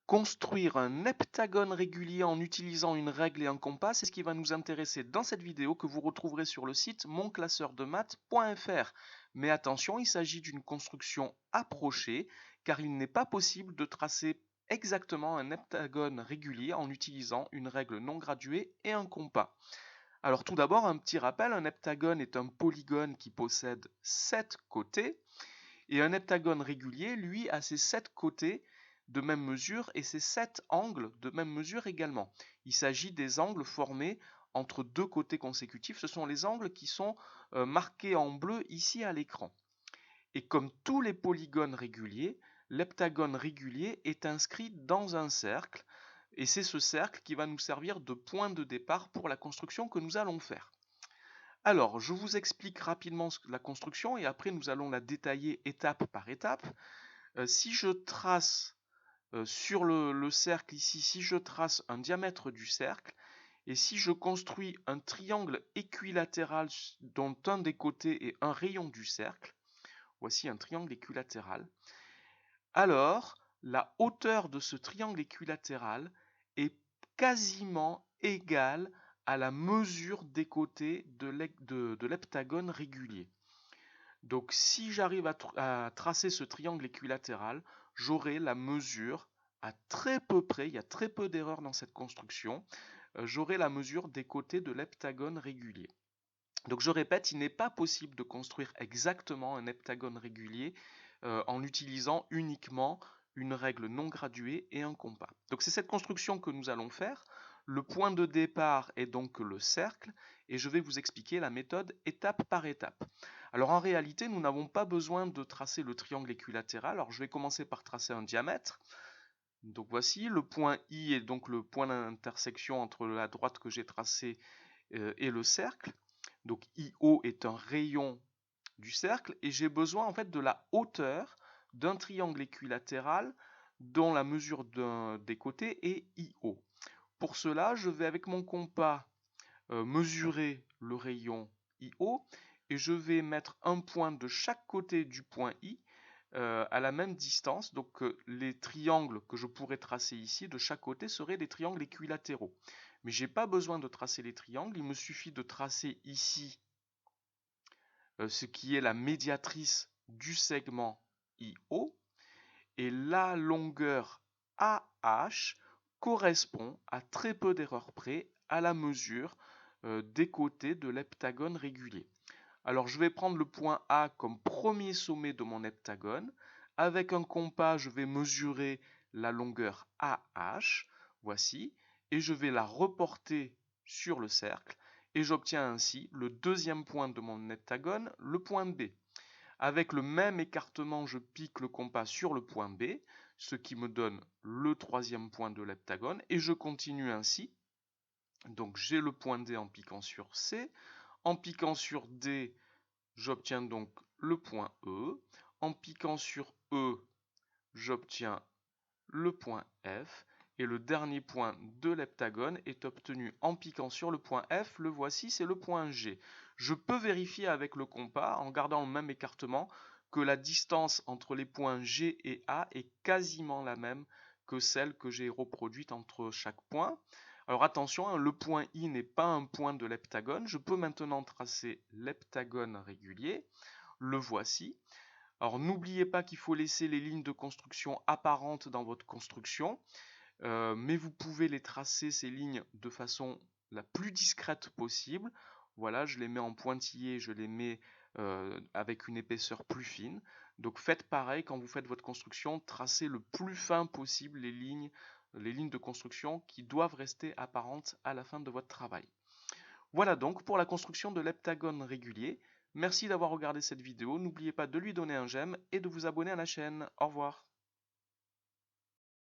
Construire un heptagone régulier en utilisant une règle et un compas, c'est ce qui va nous intéresser dans cette vidéo que vous retrouverez sur le site monclasseurdemaths.fr. Mais attention, il s'agit d'une construction approchée car il n'est pas possible de tracer exactement un heptagone régulier en utilisant une règle non graduée et un compas. Alors tout d'abord, un petit rappel, un heptagone est un polygone qui possède 7 côtés. Et un heptagone régulier, lui, a ses 7 côtés de même mesure et ses 7 angles de même mesure également. Il s'agit des angles formés entre deux côtés consécutifs. Ce sont les angles qui sont marqués en bleu ici à l'écran. Et comme tous les polygones réguliers, l'heptagone régulier est inscrit dans un cercle. Et c'est ce cercle qui va nous servir de point de départ pour la construction que nous allons faire. Alors, je vous explique rapidement la construction et après nous allons la détailler étape par étape. Si je trace sur le cercle ici, si je trace un diamètre du cercle et si je construis un triangle équilatéral dont un des côtés est un rayon du cercle, voici un triangle équilatéral, alors la hauteur de ce triangle équilatéral est quasiment égale à la mesure des côtés de l'heptagone régulier. Donc si j'arrive à tracer ce triangle équilatéral, j'aurai la mesure à très peu près, il y a très peu d'erreurs dans cette construction, j'aurai la mesure des côtés de l'heptagone régulier. Donc je répète, il n'est pas possible de construire exactement un heptagone régulier en utilisant uniquement une règle non graduée et un compas. Donc c'est cette construction que nous allons faire. Le point de départ est donc le cercle et je vais vous expliquer la méthode étape par étape. Alors en réalité, nous n'avons pas besoin de tracer le triangle équilatéral. Alors je vais commencer par tracer un diamètre. Donc voici, le point I est donc le point d'intersection entre la droite que j'ai tracée et le cercle. Donc IO est un rayon du cercle et j'ai besoin en fait de la hauteur d'un triangle équilatéral dont la mesure des côtés est IO. Pour cela, je vais avec mon compas mesurer le rayon IO et je vais mettre un point de chaque côté du point I à la même distance. Donc les triangles que je pourrais tracer ici de chaque côté seraient des triangles équilatéraux. Mais je n'ai pas besoin de tracer les triangles, il me suffit de tracer ici ce qui est la médiatrice du segment IO et la longueur AH correspond à très peu d'erreurs près à la mesure des côtés de l'heptagone régulier. Alors je vais prendre le point A comme premier sommet de mon heptagone. Avec un compas, je vais mesurer la longueur AH, voici, et je vais la reporter sur le cercle, et j'obtiens ainsi le deuxième point de mon heptagone, le point B. Avec le même écartement, je pique le compas sur le point B, ce qui me donne le troisième point de l'heptagone, et je continue ainsi. Donc j'ai le point D en piquant sur C. En piquant sur D, j'obtiens donc le point E. En piquant sur E, j'obtiens le point F. Et le dernier point de l'heptagone est obtenu en piquant sur le point F. Le voici, c'est le point G. Je peux vérifier avec le compas, en gardant le même écartement, que la distance entre les points G et A est quasiment la même que celle que j'ai reproduite entre chaque point. Alors attention, hein, le point I n'est pas un point de l'heptagone. Je peux maintenant tracer l'heptagone régulier. Le voici. Alors n'oubliez pas qu'il faut laisser les lignes de construction apparentes dans votre construction, mais vous pouvez les tracer, ces lignes, de façon la plus discrète possible. Voilà, je les mets en pointillé, je les mets avec une épaisseur plus fine. Donc faites pareil quand vous faites votre construction, tracez le plus fin possible les lignes de construction qui doivent rester apparentes à la fin de votre travail. Voilà donc pour la construction de l'heptagone régulier. Merci d'avoir regardé cette vidéo, n'oubliez pas de lui donner un j'aime et de vous abonner à la chaîne. Au revoir.